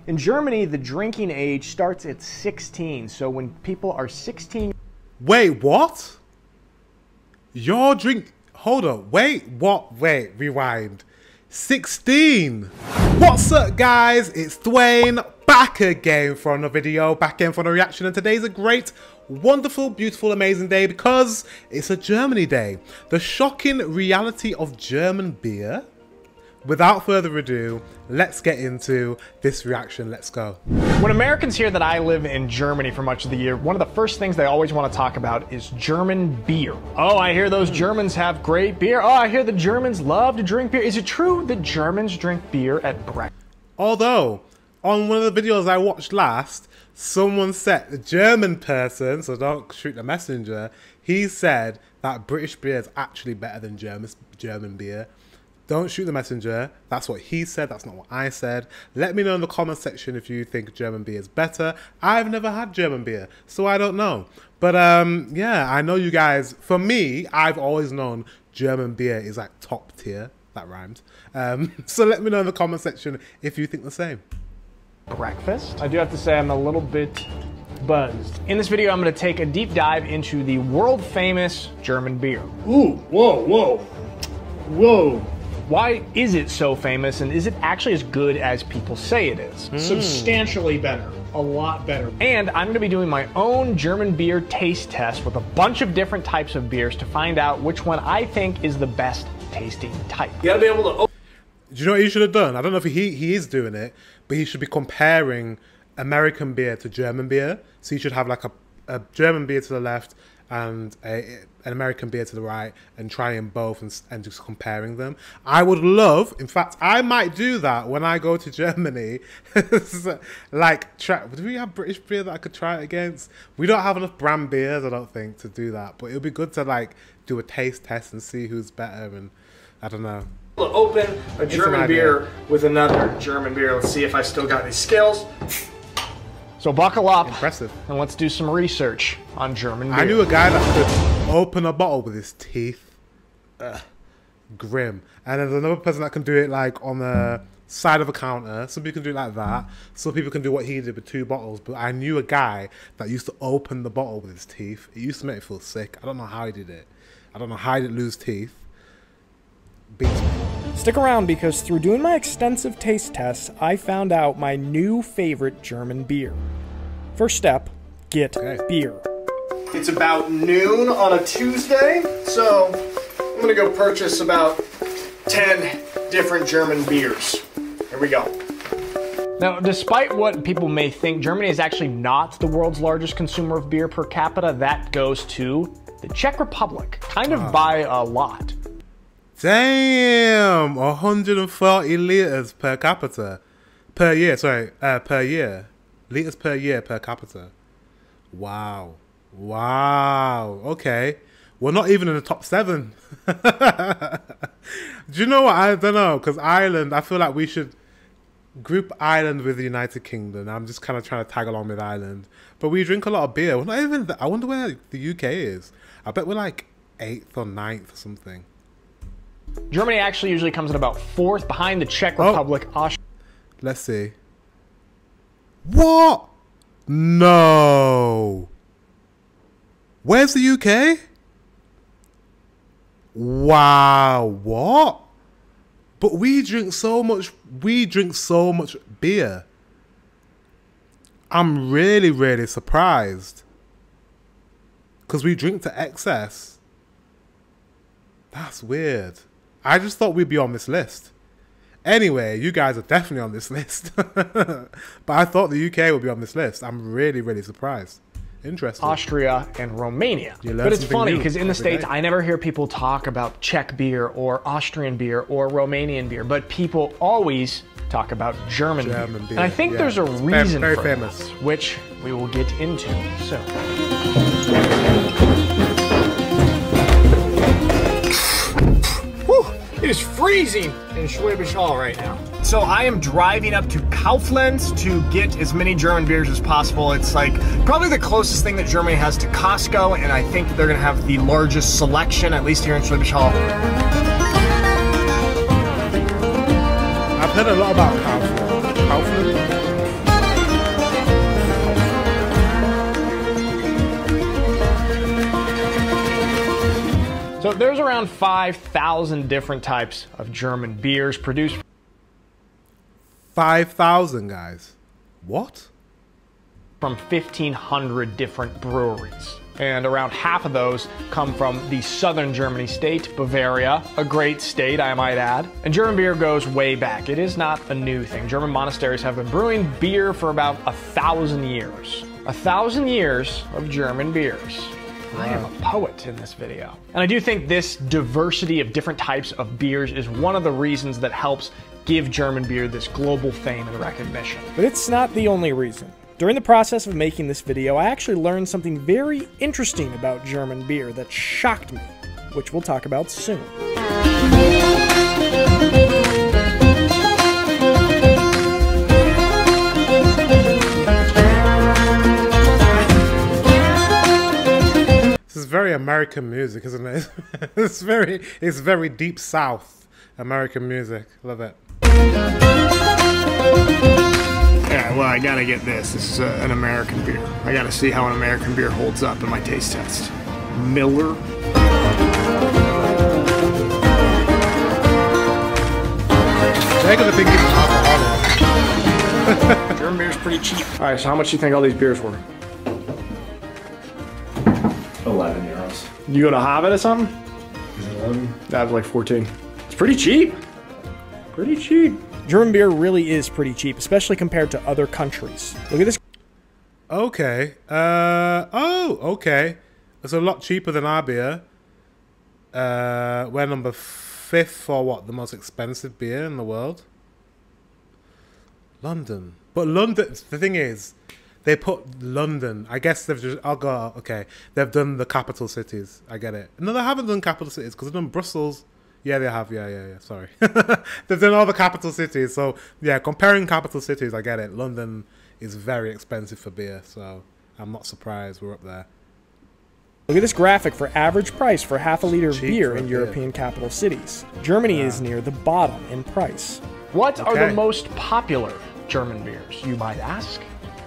In Germany, the drinking age starts at 16. So when people are 16... Wait, what? Your drink... Hold on. Wait, what? Wait, rewind. 16. What's up, guys? It's Dwayne, back again for another video, back again for a reaction, and today's a great, wonderful, beautiful, amazing day because it's a Germany day. The shocking reality of German beer. Without further ado, let's get into this reaction. Let's go. When Americans hear that I live in Germany for much of the year, one of the first things they always want to talk about is German beer. Oh, I hear those Germans have great beer. Oh, I hear the Germans love to drink beer. Is it true that Germans drink beer at breakfast? Although, on one of the videos I watched last, someone said, a German person, so don't shoot the messenger, he said that British beer is actually better than German beer. Don't shoot the messenger. That's what he said. That's not what I said. Let me know in the comment section if you think German beer is better. I've never had German beer, so I don't know. But yeah, I know you guys. For me, I've always known German beer is like top tier. That rhymed. So let me know in the comment section if you think the same. Breakfast? I do have to say I'm a little bit buzzed. In this video, I'm going to take a deep dive into the world famous German beer. Ooh, whoa, whoa, whoa. Why is it so famous, and is it actually as good as people say it is? Substantially better. A lot better. And I'm going to be doing my own German beer taste test with a bunch of different types of beers to find out which one I think is the best tasting type. You gotta be able to... Do you know what he should have done? I don't know if he is doing it, but he should be comparing American beer to German beer. So he should have like a German beer to the left and an American beer to the right, and trying both and just comparing them. I would love, in fact, I might do that when I go to Germany. Like, do we have British beer that I could try it against? We don't have enough brand beers, I don't think, to do that. But it would be good to like do a taste test and see who's better, and I don't know. Open a German beer with another German beer. Let's see if I still got any skills. So buckle up. Impressive. And let's do some research on German beer. I knew a guy that could open a bottle with his teeth. Grim. And there's another person that can do it like on the side of a counter. Some people can do it like that. Some people can do what he did with 2 bottles. But I knew a guy that used to open the bottle with his teeth. It used to make me feel sick. I don't know how he did it. I don't know how he didn't lose teeth. Beats me. Stick around because through doing my extensive taste tests, I found out my new favorite German beer. First step, get beer. It's about noon on a Tuesday, so I'm gonna go purchase about 10 different German beers. Here we go. Now, despite what people may think, Germany is actually not the world's largest consumer of beer per capita. That goes to the Czech Republic, kind of by a lot. Damn, 140 liters per capita. Per year, sorry, per year. Liters per year per capita. Wow. Wow. Okay. We're not even in the top 7. Do you know what? I don't know, because Ireland, I feel like we should group Ireland with the United Kingdom. I'm just kind of trying to tag along with Ireland. But we drink a lot of beer. We're not even, I wonder where the UK is. I bet we're like 8th or 9th or something. Germany actually usually comes in about 4th behind the Czech Republic. Let's see. What? No. Where's the UK? Wow. What? But we drink so much beer. I'm really, really surprised. Because we drink to excess. That's weird. I just thought we'd be on this list. Anyway, you guys are definitely on this list. But I thought the UK would be on this list. I'm really, really surprised. Interesting. Austria and Romania. But it's funny because in the States, I never hear people talk about Czech beer or Austrian beer or Romanian beer, but people always talk about German beer. And I think there's a reason for famous. That, which we will get into soon. It is freezing in Schwäbisch Hall right now. So I am driving up to Kaufland's to get as many German beers as possible. It's like probably the closest thing that Germany has to Costco, and I think they're gonna have the largest selection, at least here in Schwäbisch Hall. I've heard a lot about Kaufland. So there's around 5,000 different types of German beers produced. 5,000, guys. What? From 1,500 different breweries. And around half of those come from the southern Germany state, Bavaria, a great state, I might add. And German beer goes way back. It is not a new thing. German monasteries have been brewing beer for about 1,000 years. 1,000 years of German beers. I am a poet in this video. And I do think this diversity of different types of beers is one of the reasons that helps give German beer this global fame and recognition. But it's not the only reason. During the process of making this video, I actually learned something very interesting about German beer that shocked me, which we'll talk about soon. This is very American music, isn't it? It's very deep South American music. Love it. Yeah, well, I gotta get this. This is an American beer. I gotta see how an American beer holds up in my taste test. Miller. They're gonna think it's alcoholic. German beer's pretty cheap. All right, so how much do you think all these beers were? 11 euros. You go to Hobbit or something? That was like 14. It's pretty cheap. Pretty cheap. German beer really is pretty cheap, especially compared to other countries. Look at this. Okay. Okay. It's a lot cheaper than our beer. We're number 5th for what? The most expensive beer in the world? London. But London, the thing is, they put London. I guess they've just, okay. They've done the capital cities. I get it. No, they haven't done capital cities because they've done Brussels. Yeah, they have. Yeah. Sorry. They've done all the capital cities. So, yeah, comparing capital cities, I get it. London is very expensive for beer. So, I'm not surprised we're up there. Look at this graphic for average price for half a liter of Cheap beer for a in beer. European capital cities. Germany is near the bottom in price. What are Okay. the most popular German beers, you might ask?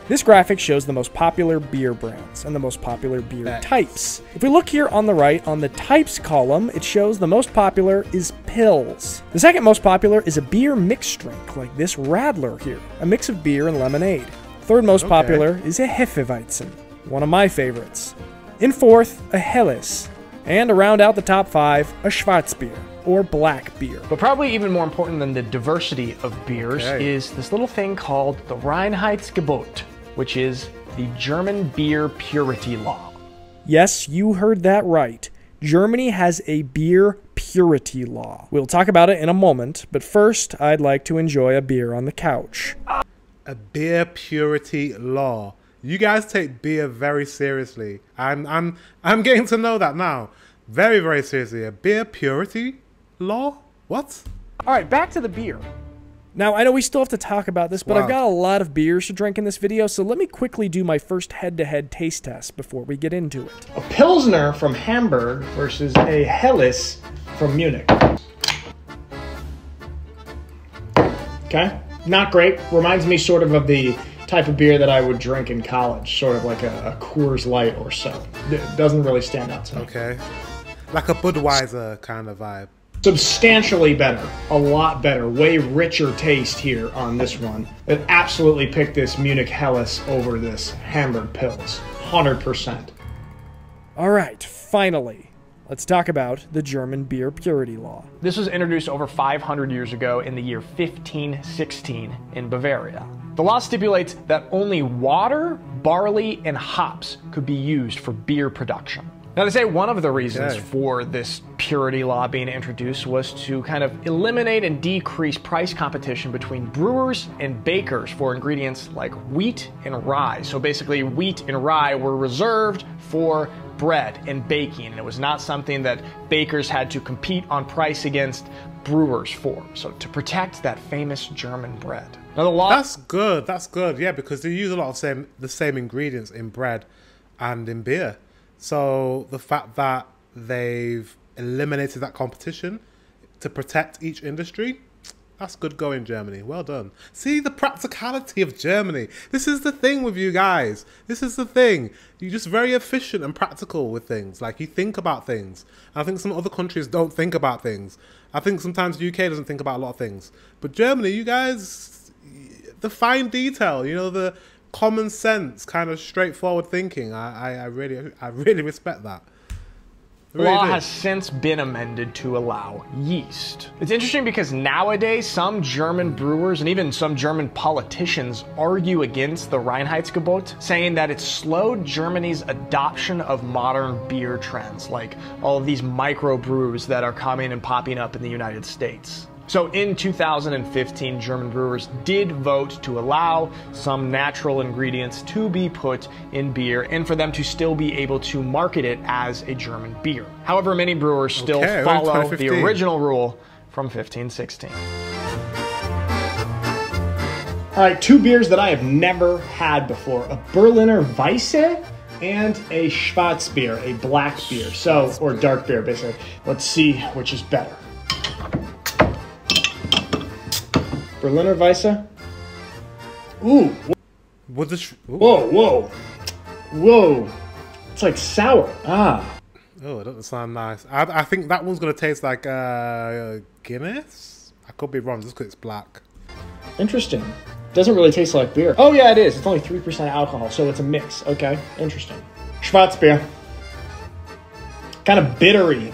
This graphic shows the most popular beer brands and the most popular beer Nice. types. If we look here on the right, on the types column, it shows the most popular is Pils. The second most popular is a beer mixed drink, like this Radler here, a mix of beer and lemonade. Third most popular is a Hefeweizen, one of my favorites. In fourth, a Helles. And to round out the top 5, a Schwarzbier, or black beer. But probably even more important than the diversity of beers Okay. is this little thing called the Reinheitsgebot, which is the German beer purity law. Yes, you heard that right. Germany has a beer purity law. We'll talk about it in a moment, but first, I'd like to enjoy a beer on the couch. A beer purity law. You guys take beer very seriously. I'm getting to know that now. Very, very seriously. A beer purity law? What? All right, back to the beer. Now, I know we still have to talk about this, but I've got a lot of beers to drink in this video, so let me quickly do my first head-to-head taste test before we get into it. A Pilsner from Hamburg versus a Helles from Munich. Okay, not great. Reminds me sort of the type of beer that I would drink in college, sort of like a Coors Light or so. It doesn't really stand out to me. Okay. Like a Budweiser kind of vibe. Substantially better, a lot better, way richer taste here on this one. It absolutely picked this Munich Helles over this Hamburg Pils, 100%. All right, finally, let's talk about the German beer purity law. This was introduced over 500 years ago in the year 1516 in Bavaria. The law stipulates that only water, barley, and hops could be used for beer production. Now, they say one of the reasons Okay. for this purity law being introduced was to kind of eliminate and decrease price competition between brewers and bakers for ingredients like wheat and rye. So basically, wheat and rye were reserved for bread and baking. And it was not something that bakers had to compete on price against brewers for. So to protect that famous German bread. Now, the law... That's good. That's good. Yeah, because they use a lot of the same ingredients in bread and in beer. So the fact that they've eliminated that competition to protect each industry, That's good going, Germany. Well done. See the practicality of Germany. This is the thing with you guys. This is the thing. You're just very efficient and practical with things. Like, you think about things. I think some other countries don't think about things. I think sometimes the UK doesn't think about a lot of things. But Germany, you guys, the fine detail, you know, the common sense, kind of straightforward thinking. I really respect that. The law has since been amended to allow yeast. It's interesting because nowadays some German brewers and even some German politicians argue against the Reinheitsgebot, saying that it slowed Germany's adoption of modern beer trends, like all of these microbrews that are coming and popping up in the United States. So in 2015, German brewers did vote to allow some natural ingredients to be put in beer and for them to still be able to market it as a German beer. However, many brewers still follow the original rule from 1516. All right, two beers that I have never had before. A Berliner Weisse and a Schwarzbier, a black beer. Or dark beer, basically. Let's see which is better. Berliner Weisse. Ooh. Whoa. It's like sour. Ah. Oh, it doesn't sound nice. I think that one's going to taste like Guinness? I could be wrong just because it's black. Interesting. Doesn't really taste like beer. Oh, yeah, it is. It's only 3% alcohol, so it's a mix. Okay, interesting. Schwarzbier. Kind of bittery.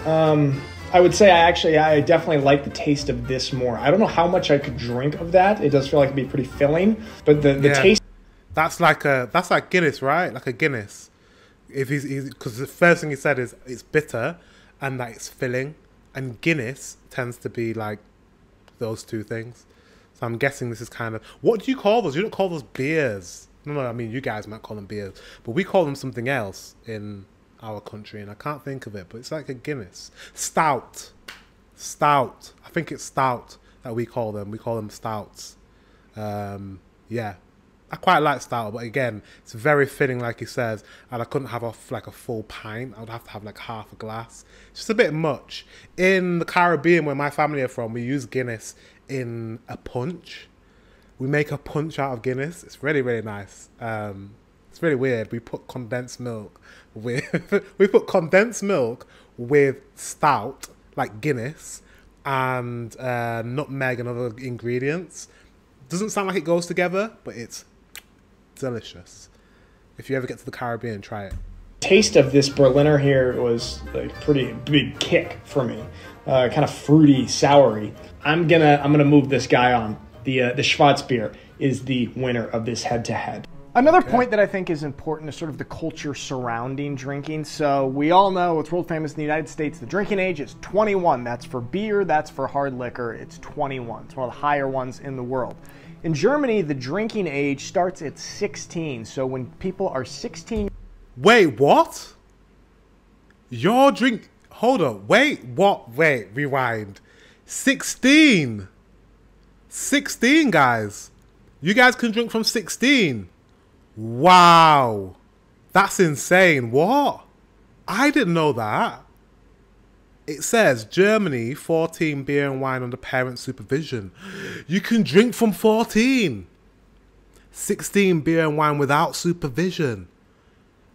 I would say I definitely like the taste of this more. I don't know how much I could drink of that. It does feel like it'd be pretty filling, but the taste. That's like Guinness, right? Like a Guinness. If because the first thing he said is it's bitter, and that it's filling, and Guinness tends to be like those two things. So I'm guessing this is kind of, what do you call those? You don't call those beers. No, I mean you guys might call them beers, but we call them something else in our country, and I can't think of it, but it's like a Guinness. Stout. I think it's stout that we call them. We call them stouts. Yeah, I quite like stout, but again, it's very filling, like he says, and I couldn't have like a full pint. I would have to have like half a glass. It's just a bit much. In the Caribbean, where my family are from, we use Guinness in a punch. We make a punch out of Guinness. It's really, really nice. It's really weird. We put condensed milk with stout, like Guinness, and nutmeg and other ingredients. Doesn't sound like it goes together, but it's delicious. If you ever get to the Caribbean, try it. Taste of this Berliner here was like pretty big kick for me. Kind of fruity, soury. I'm gonna move this guy on. The Schwarzbier is the winner of this head-to-head. Another point that I think is important is sort of the culture surrounding drinking. So we all know it's world famous in the United States. The drinking age is 21. That's for beer, that's for hard liquor. It's 21. It's one of the higher ones in the world. In Germany, the drinking age starts at 16. So when people are 16... Wait, what? Hold on. Wait, what? Wait, rewind. 16. 16, guys. You guys can drink from 16. Wow. That's insane. What? I didn't know that. It says Germany, 14 beer and wine under parent supervision. You can drink from 14. 16 beer and wine without supervision.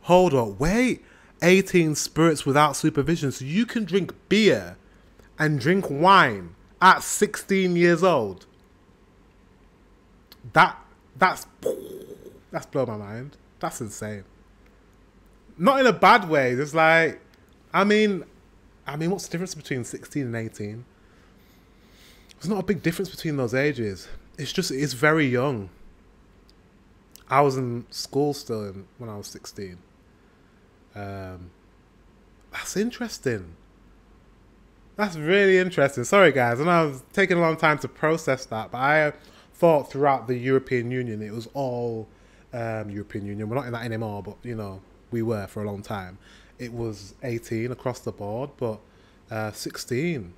Hold up, wait. 18 spirits without supervision. So you can drink beer and drink wine at 16 years old. That's blown my mind. That's insane. Not in a bad way. It's like, I mean, what's the difference between 16 and 18? There's not a big difference between those ages. It's very young. I was in school still when I was 16. That's interesting. That's really interesting. Sorry, guys. I know I was taking a long time to process that, but I thought throughout the European Union it was all European Union. We're not in that anymore, but you know, we were for a long time. It was 18 across the board, but 16.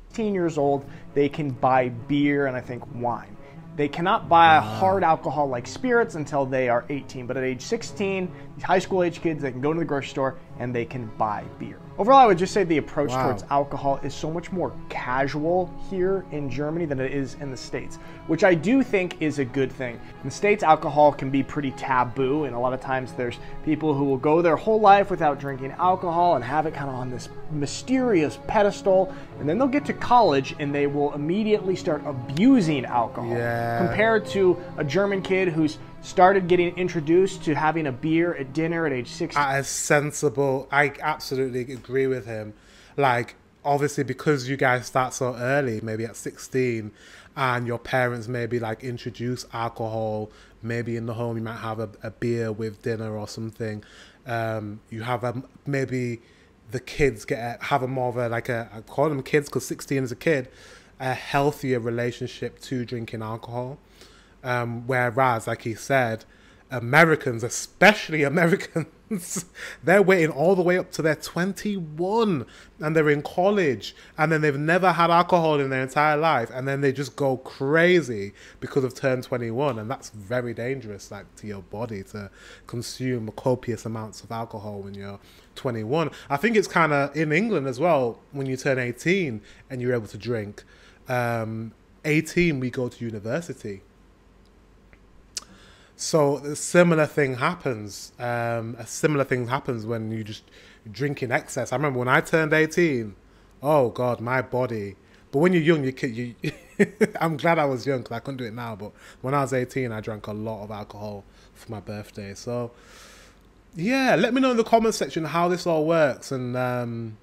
16 years old, they can buy beer and I think wine. They cannot buy hard alcohol like spirits until they are 18, but at age 16, these high school age kids, they can go to the grocery store and they can buy beer. Overall, I would just say the approach Wow. towards alcohol is so much more casual here in Germany than it is in the States, which I do think is a good thing. In the States, alcohol can be pretty taboo, and a lot of times there's people who will go their whole life without drinking alcohol and have it kind of on this mysterious pedestal, and then they'll get to college and they will immediately start abusing alcohol. Yeah. Compared to a German kid who's started getting introduced to having a beer at dinner at age 16. As sensible, I absolutely agree with him. Like, obviously, because you guys start so early, maybe at 16, and your parents maybe like introduce alcohol, maybe in the home you might have a beer with dinner or something. You have maybe the kids have a more of a, like a, I call them kids because 16 is a kid, a healthier relationship to drinking alcohol. Whereas, like he said, Americans, especially Americans, they're waiting all the way up to their 21 and they're in college and then they've never had alcohol in their entire life and then they just go crazy because of turn 21, and that's very dangerous, like, to your body to consume copious amounts of alcohol when you're 21. I think it's kind of in England as well, when you turn 18 and you're able to drink. 18 we go to university. So a similar thing happens. A similar thing happens when you just drink in excess. I remember when I turned 18. Oh God, my body. But when you're young, you I'm glad I was young because I couldn't do it now. But when I was 18, I drank a lot of alcohol for my birthday. So yeah, let me know in the comment section how this all works, and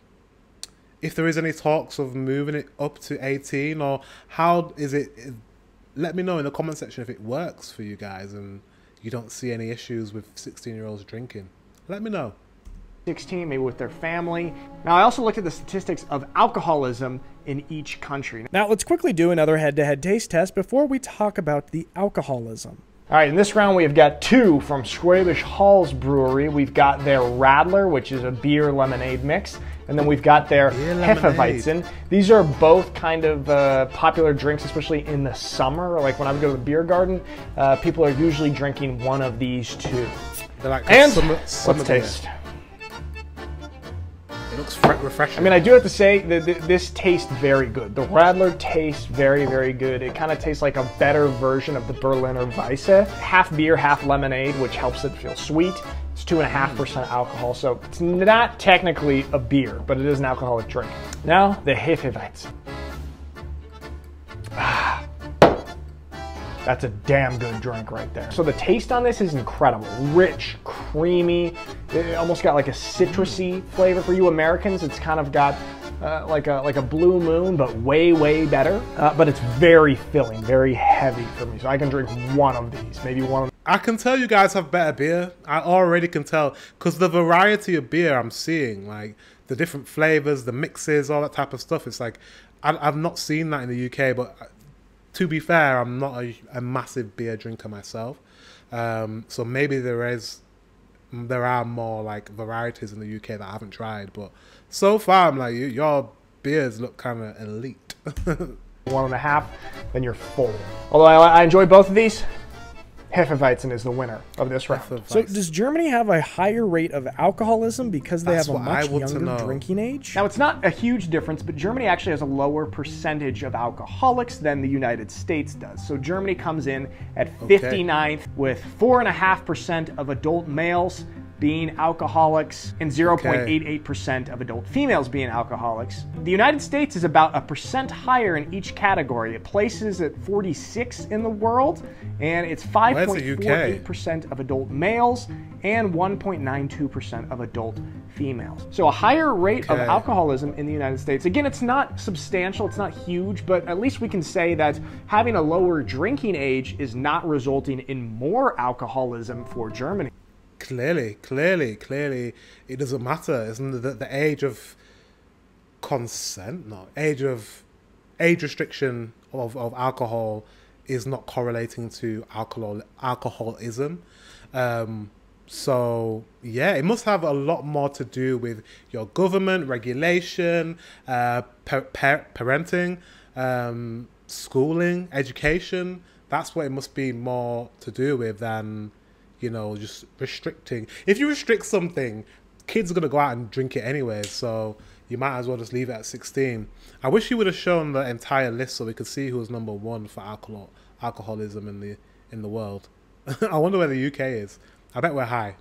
if there is any talks of moving it up to 18, or how is it. Let me know in the comment section if it works for you guys and you don't see any issues with 16-year-olds drinking. Let me know. 16, maybe with their family. Now, I also looked at the statistics of alcoholism in each country. Now, let's quickly do another head-to-head taste test before we talk about the alcoholism. All right, in this round, we have got two from Schwäbisch Hall's brewery. We've got their Radler, which is a beer lemonade mix, and then we've got their Hefeweizen. These are both kind of popular drinks, especially in the summer. Like when I would go to the beer garden, people are usually drinking one of these two. They're like And summer let's taste. It looks refreshing. I mean, I do have to say that this tastes very good. The Radler tastes very, very good. It kind of tastes like a better version of the Berliner Weisse. Half beer, half lemonade, which helps it feel sweet. It's 2.5% alcohol, so it's not technically a beer, but it is an alcoholic drink. Now, the Hefeweizen. That's a damn good drink right there. So the taste on this is incredible. Rich, creamy. It almost got like a citrusy flavor. For you Americans, it's kind of got like a Blue Moon, but way, way better. But it's very filling, very heavy for me. So I can drink one of these, maybe one of. I can tell you guys have better beer. I already can tell, because the variety of beer I'm seeing, like the different flavors, the mixes, all that type of stuff. It's like, I've not seen that in the UK, but to be fair, I'm not a massive beer drinker myself. So maybe there are more like varieties in the UK that I haven't tried, but so far I'm like, your beers look kind of elite. 1.5, then you're full. Although I enjoy both of these, Hefeweizen is the winner of this round. So does Germany have a higher rate of alcoholism because they have a much younger drinking age? Now, it's not a huge difference, but Germany actually has a lower percentage of alcoholics than the United States does. So Germany comes in at 59th with 4.5% of adult males being alcoholics and 0.88% of adult females being alcoholics. The United States is about 1% higher in each category. It places at 46 in the world, and it's 5.48% of adult males and 1.92% of adult females. So a higher rate of alcoholism in the United States. Again, it's not substantial, it's not huge, but at least we can say that having a lower drinking age is not resulting in more alcoholism for Germany. Clearly, it doesn't matter. Isn't the age of consent? No, age restriction of alcohol is not correlating to alcoholism. So yeah, it must have a lot more to do with your government regulation, parenting, schooling, education. That's what it must be more to do with than, you know, just restricting. If you restrict something kids are going to go out and drink it anyway, so you might as well just leave it at 16. I wish you would have shown the entire list so we could see who was number 1 for alcoholism in the world. I wonder where the UK is. I bet we're high.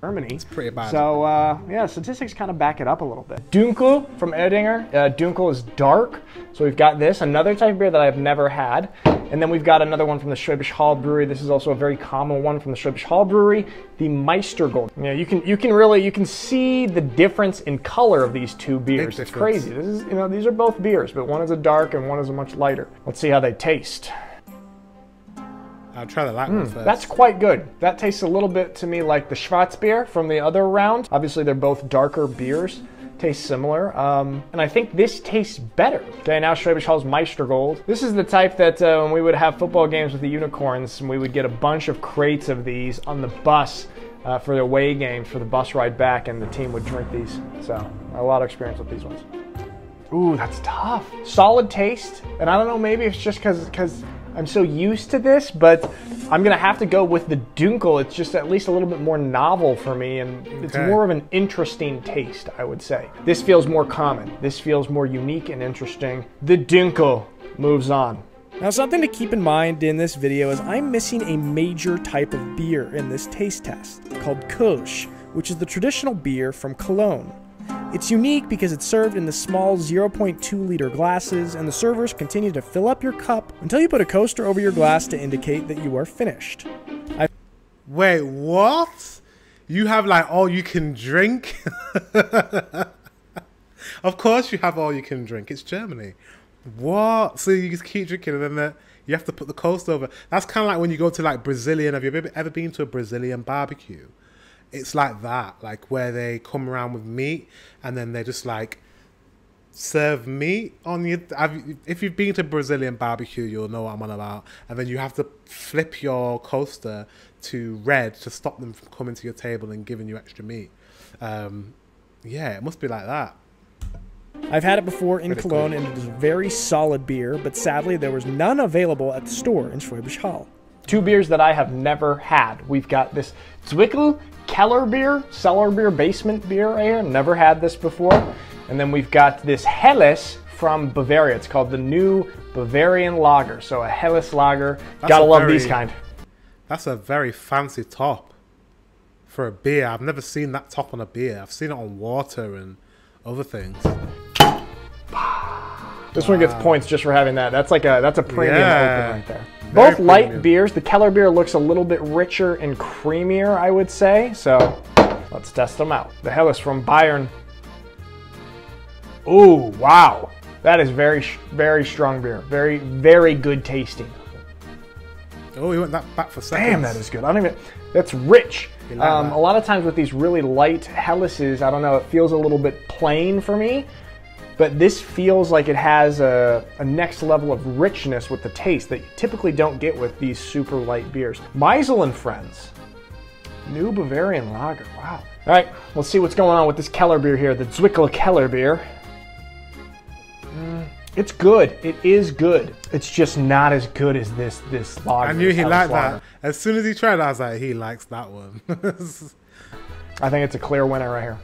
Germany. It's pretty bad. So, yeah, statistics kind of back it up a little bit. Dunkel from Erdinger. Dunkel is dark. So we've got this, another type of beer that I've never had. And then we've got another one from the Schwäbisch Hall Brewery. This is also a very common one from the Schwäbisch Hall Brewery, the Meistergold. You know, you can see the difference in color of these two beers. It's crazy. This is, you know, these are both beers, but one is a dark and one is a much lighter. Let's see how they taste. I'll try the light one first. That's quite good. That tastes a little bit to me like the Schwarzbier from the other round. Obviously, they're both darker beers. Taste similar. And I think this tastes better. Okay, now Schwäbisch Hall's Meistergold. This is the type that when we would have football games with the Unicorns, and we would get a bunch of crates of these on the bus for the away games, for the bus ride back, and the team would drink these. So, a lot of experience with these ones. Ooh, that's tough. Solid taste. And I don't know, maybe it's just because I'm so used to this, but I'm gonna have to go with the Dunkel. It's just at least a little bit more novel for me, and it's more of an interesting taste, I would say. This feels more common. This feels more unique and interesting. The Dunkel moves on. Now, something to keep in mind in this video is I'm missing a major type of beer in this taste test called Kölsch, which is the traditional beer from Cologne. It's unique because it's served in the small 0.2 liter glasses, and the servers continue to fill up your cup until you put a coaster over your glass to indicate that you are finished. Wait, what? You have like all you can drink? Of course you have all you can drink. It's Germany. What? So you just keep drinking and then you have to put the coaster over. That's kind of like when you go to like Brazilian. Have you ever been to a Brazilian barbecue? It's like that, like where they come around with meat and then they just like serve meat on you. If you've been to Brazilian barbecue, you'll know what I'm on about. And then you have to flip your coaster to red to stop them from coming to your table and giving you extra meat. Yeah, it must be like that. I've had it before in Cologne, and it is a very solid beer, but sadly there was none available at the store in Schwäbisch Hall. Two beers that I have never had. We've got this Zwickel Keller beer, cellar beer, basement beer right here. Never had this before. And then we've got this Helles from Bavaria. It's called the New Bavarian Lager. So a Helles lager. Gotta love these kind. That's a very fancy top for a beer. I've never seen that top on a beer. I've seen it on water and other things. This one gets points just for having that. That's a premium open right there. Very Both light premium beers. The Keller beer looks a little bit richer and creamier, I would say. So let's test them out. The Helles from Bayern. Ooh, wow. That is very, very strong beer. Very, very good tasting. Oh, he went back for seconds. Damn, that is good. I don't even. That's rich. Like that. A lot of times with these really light Helleses, I don't know, it feels a little bit plain for me. But this feels like it has a next level of richness with the taste that you typically don't get with these super light beers. Meisel and Friends. New Bavarian Lager. Wow. All right, let's see what's going on with this Keller beer here, the Zwickel Keller beer. It's good. It is good. It's just not as good as this lager. I knew he liked that. As soon as he tried it, I was like, he likes that one. I think it's a clear winner right here.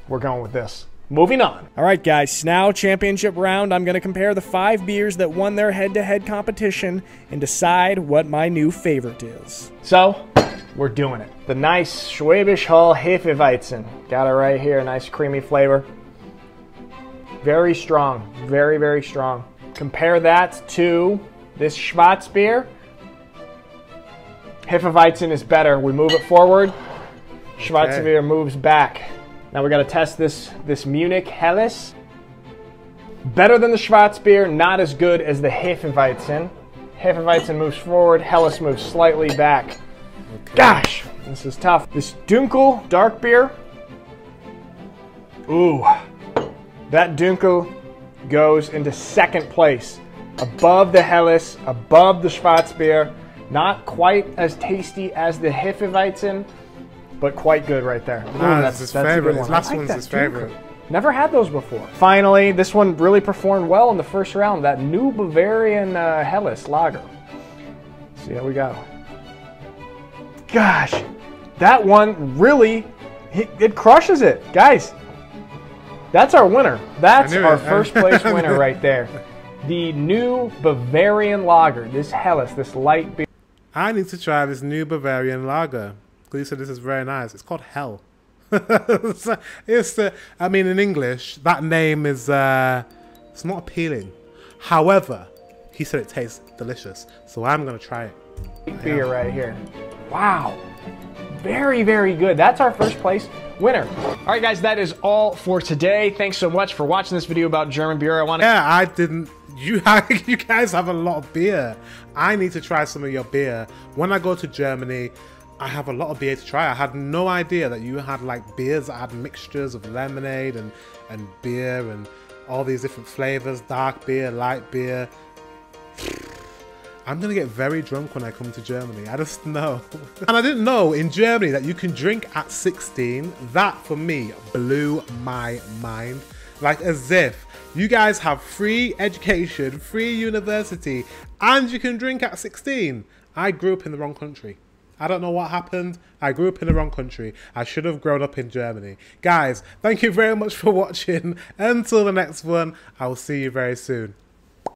We're going with this. Moving on. All right, guys, now championship round. I'm going to compare the 5 beers that won their head-to-head competition and decide what my new favorite is. So, we're doing it. The nice Schwäbisch Hall Hefeweizen. Got it right here. Nice creamy flavor. Very strong. Very, very strong. Compare that to this Schwarzbier. Hefeweizen is better. We move it forward. Schwarzbier moves back. Now we got to test this Munich Helles. Better than the Schwarzbier, not as good as the Hefeweizen. Hefeweizen moves forward, Helles moves slightly back. Okay. Gosh, this is tough. This Dunkel dark beer. Ooh, that Dunkel goes into second place. Above the Helles, above the Schwarzbier. Not quite as tasty as the Hefeweizen, but quite good right there. That's his favorite. His last one's his favorite. Never had those before. Finally, this one really performed well in the first round. That New Bavarian Helles Lager. See how we go. Gosh, that one really It crushes it. Guys, that's our winner. That's our first place winner right there. The new Bavarian lager. This Helles, this light beer. I need to try this new Bavarian lager. You said this is very nice. It's called Hell. I mean, in English, that name is it's not appealing. However, he said it tastes delicious, so I'm gonna try it. Beer right here. Wow. Very, very good. That's our first place winner. All right, guys, that is all for today. Thanks so much for watching this video about German beer. I didn't. You guys have a lot of beer. I need to try some of your beer. When I go to Germany, I have a lot of beer to try. I had no idea that you had like beers that had mixtures of lemonade and beer and all these different flavors, dark beer, light beer. I'm gonna get very drunk when I come to Germany. I just know. And I didn't know in Germany that you can drink at 16. That for me blew my mind. Like as if you guys have free education, free university, and you can drink at 16. I grew up in the wrong country. I don't know what happened. I grew up in the wrong country. I should have grown up in Germany. Guys, thank you very much for watching. Until the next one, I will see you very soon.